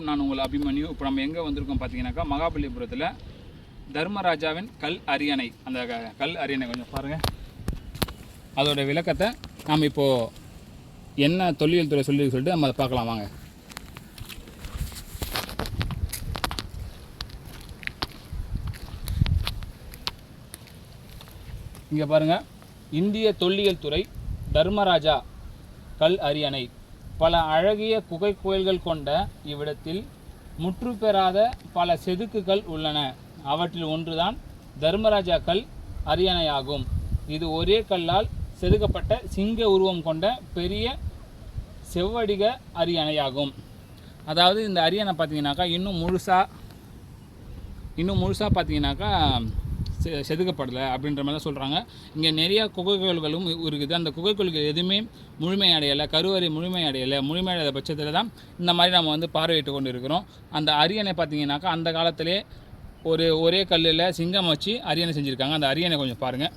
நான் உங்கள் அபிமன்யு. இப்போ நம்ம எங்கே வந்திருக்கோம் பார்த்தீங்கன்னாக்கா, மகாபலிபுரத்தில் தர்மராஜாவின் கல் அரியணை. அந்த கல் அரியணை கொஞ்சம் பாருங்கள். அதோட விளக்கத்தை நாம் இப்போது என்ன தொல்லியல் துறை சொல்லிட்டு நம்ம அதை பார்க்கலாம் வாங்க. இங்கே பாருங்கள், இந்திய தொல்லியல் துறை தர்மராஜா கல் அரியணை. பல அழகிய குகை கோயில்கள் கொண்ட இவ்விடத்தில் முற்று பெறாத பல செதுக்குகள் உள்ளன. அவற்றில் ஒன்றுதான் தர்மராஜா கல் அரியணையாகும். இது ஒரே கல்லால் செதுக்கப்பட்ட சிங்க உருவம் கொண்ட பெரிய செவ்வடிக அரியணையாகும். அதாவது இந்த அரியணை பார்த்தீங்கன்னாக்கா இன்னும் முழுசாக பார்த்தீங்கன்னாக்கா செதுக்கப்படலை அப்படின்ற மாதிரி தான் சொல்கிறாங்க. இங்கே நிறையா குகைக்கோள்களும் இருக்குது. அந்த குகைக்கோள்கள் எதுவுமே முழுமையடையலை, கருவறை முழுமையடையாத பட்சத்தில் தான் இந்த மாதிரி நம்ம வந்து பார்வையிட்டு கொண்டு இருக்கிறோம். அந்த அரியணை பார்த்தீங்கன்னாக்கா அந்த காலத்திலே ஒரே கல்லில் சிங்கம் வச்சு அரியணை செஞ்சுருக்காங்க. அந்த அரியணை கொஞ்சம் பாருங்கள்.